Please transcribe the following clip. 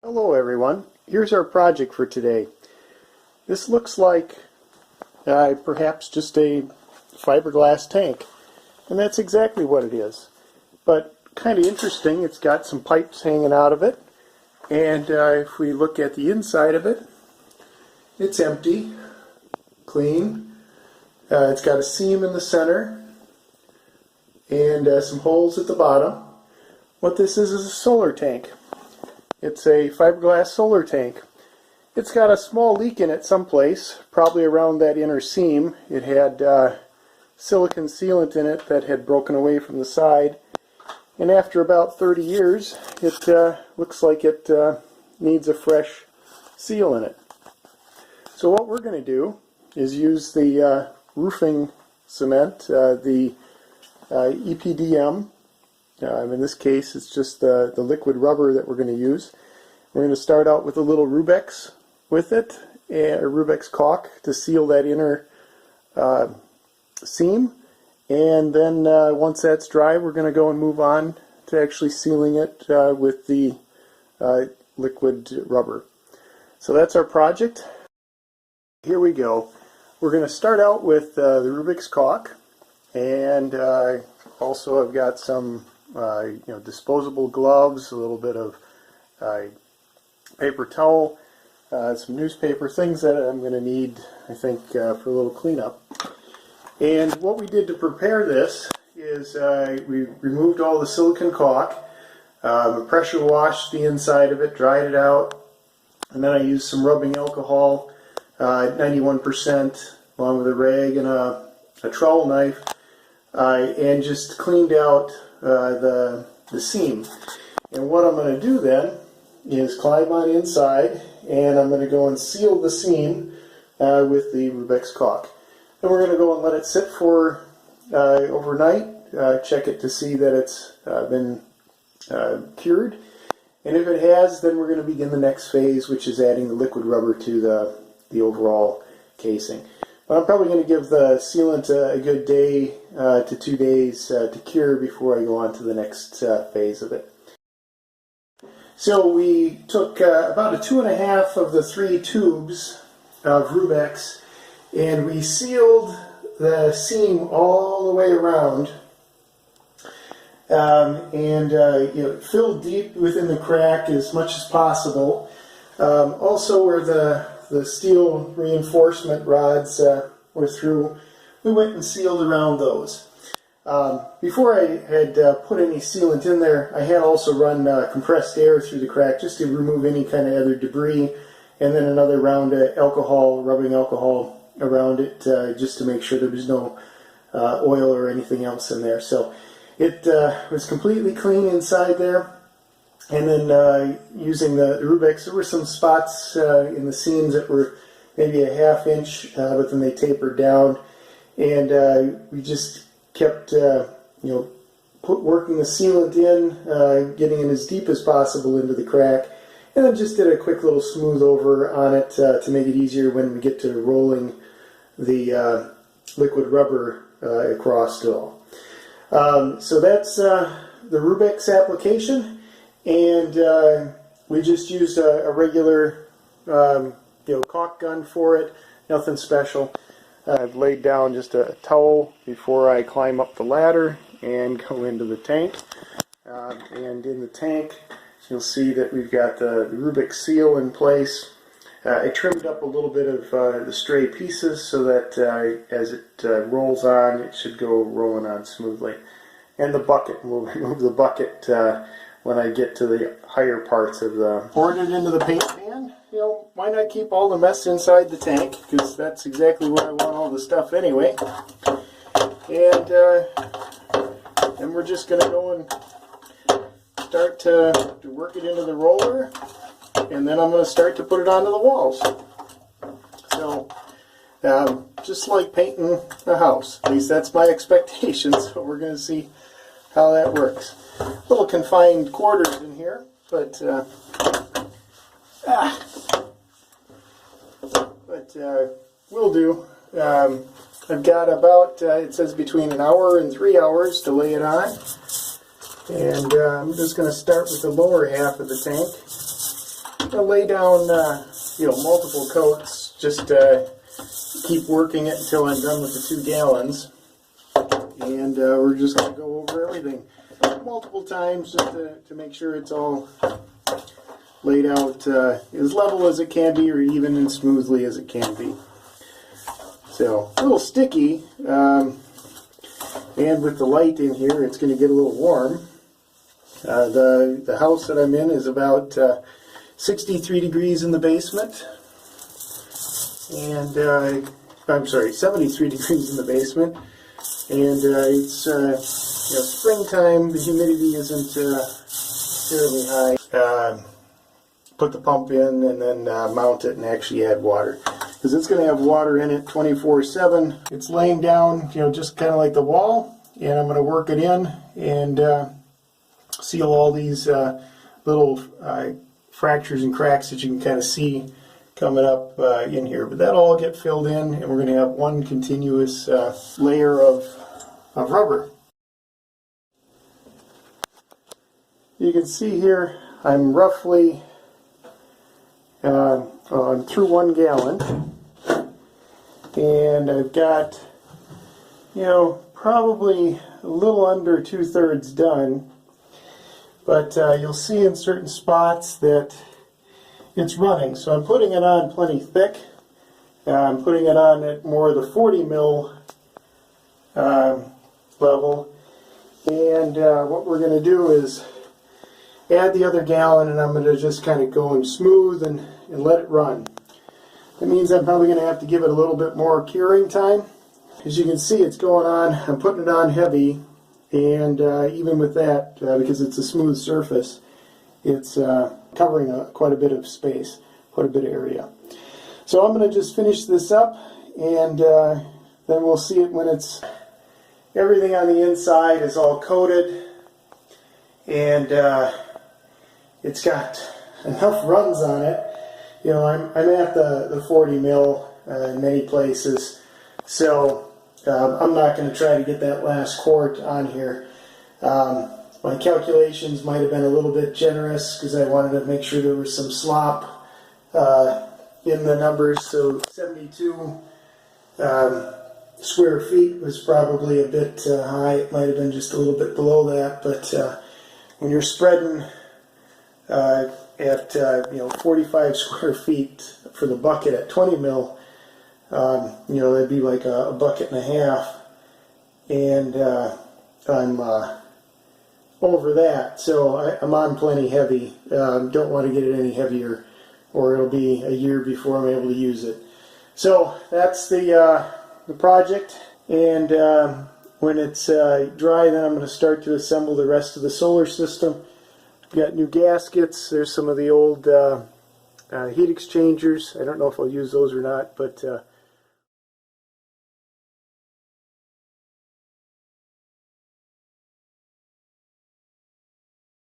Hello everyone, here's our project for today. This looks like perhaps just a fiberglass tank, and that's exactly what it is. But kind of interesting, it's got some pipes hanging out of it, and if we look at the inside of it, it's empty, clean. It's got a seam in the center and some holes at the bottom. What this is a solar tank. It's a fiberglass solar tank. It's got a small leak in it someplace, probably around that inner seam. It had silicon sealant in it that had broken away from the side. And after about 30 years, it looks like it needs a fresh seal in it. So what we're going to do is use the roofing cement, the EPDM. In this case, it's just the liquid rubber that we're going to use. We're going to start out with a little Rubex with it, a Rubex caulk to seal that inner seam. And then once that's dry, we're going to go and move on to actually sealing it with the liquid rubber. So that's our project. Here we go. We're going to start out with the Rubex caulk, and also I've got some disposable gloves, a little bit of paper towel, some newspaper, things that I'm going to need, I think, for a little cleanup. And what we did to prepare this is we removed all the silicone caulk, pressure washed the inside of it, dried it out, and then I used some rubbing alcohol, 91%, along with a rag and a trowel knife, and just cleaned out the seam. And what I'm going to do then is climb on inside, and I'm going to go and seal the seam with the Rubex caulk. Then we're going to go and let it sit for overnight, check it to see that it's been cured, and if it has, then we're going to begin the next phase, which is adding the liquid rubber to the overall casing. But I'm probably going to give the sealant a good day to 2 days to cure before I go on to the next phase of it. So we took about a 2.5 of the 3 tubes of Rubex, and we sealed the seam all the way around, and filled deep within the crack as much as possible. Also, where the steel reinforcement rods were through, we went and sealed around those. Before I had put any sealant in there, I had also run compressed air through the crack just to remove any kind of other debris, and then another round of rubbing alcohol around it, just to make sure there was no oil or anything else in there. So it was completely clean inside there. And then using the Rubex, there were some spots in the seams that were maybe a 1/2 inch, but then they tapered down. And we just kept, working the sealant in, getting it as deep as possible into the crack, and then just did a quick little smooth over on it to make it easier when we get to rolling the liquid rubber across it all. So that's the Rubex application. And we just used a regular caulk gun for it, nothing special. I've laid down just a towel before I climb up the ladder and go into the tank. And in the tank, you'll see that we've got the Rubex seal in place. I trimmed up a little bit of the stray pieces so that as it rolls on, it should go rolling on smoothly. And the bucket, we'll remove the bucket when I get to the higher parts of the... Poured it into the paint pan. Why not keep all the mess inside the tank? Because that's exactly where I want all the stuff anyway. And then we're just going to go and start to work it into the roller. And then I'm going to start to put it onto the walls. So, just like painting a house. At least that's my expectation. So we're going to see how that works. Little confined quarters in here, but will do. I've got about, it says between an hour and 3 hours to lay it on. And I'm just going to start with the lower half of the tank. I'll lay down multiple coats, just keep working it until I'm done with the 2 gallons. And we're just going to go over everything multiple times just to make sure it's all laid out as level as it can be, or even and smoothly as it can be. So a little sticky, and with the light in here it's going to get a little warm. The house that I'm in is about 63 degrees in the basement, and I'm sorry, 73 degrees in the basement, and it's springtime. The humidity isn't terribly high. Put the pump in and then mount it and actually add water, because it's going to have water in it 24/7. It's laying down, just kind of like the wall, and I'm going to work it in and seal all these little fractures and cracks that you can kind of see coming up in here. But that'll all get filled in, and we're going to have one continuous layer of rubber. You can see here I'm roughly through 1 gallon, and I've got probably a little under 2/3 done, but you'll see in certain spots that it's running, so I'm putting it on plenty thick. I'm putting it on at more of the 40 mil level, and what we're going to do is add the other gallon, and I'm going to just kind of go in smooth and let it run. That means I'm probably going to have to give it a little bit more curing time. As you can see, it's going on. I'm putting it on heavy, and even with that, because it's a smooth surface, it's covering quite a bit of space, quite a bit of area. So I'm going to just finish this up, and then we'll see it when it's everything on the inside is all coated, and it's got enough runs on it. I'm at the 40 mil in many places, so I'm not going to try to get that last quart on here. My calculations might have been a little bit generous because I wanted to make sure there was some slop in the numbers. So 72 square feet was probably a bit high. It might have been just a little bit below that, but when you're spreading at 45 square feet for the bucket at 20 mil, that'd be like a bucket and a half, and I'm over that, so I'm on plenty heavy. Don't want to get it any heavier, or it'll be a year before I'm able to use it. So that's the project, and when it's dry, then I'm going to start to assemble the rest of the solar system. I've got new gaskets. There's some of the old heat exchangers. I don't know if I'll use those or not, but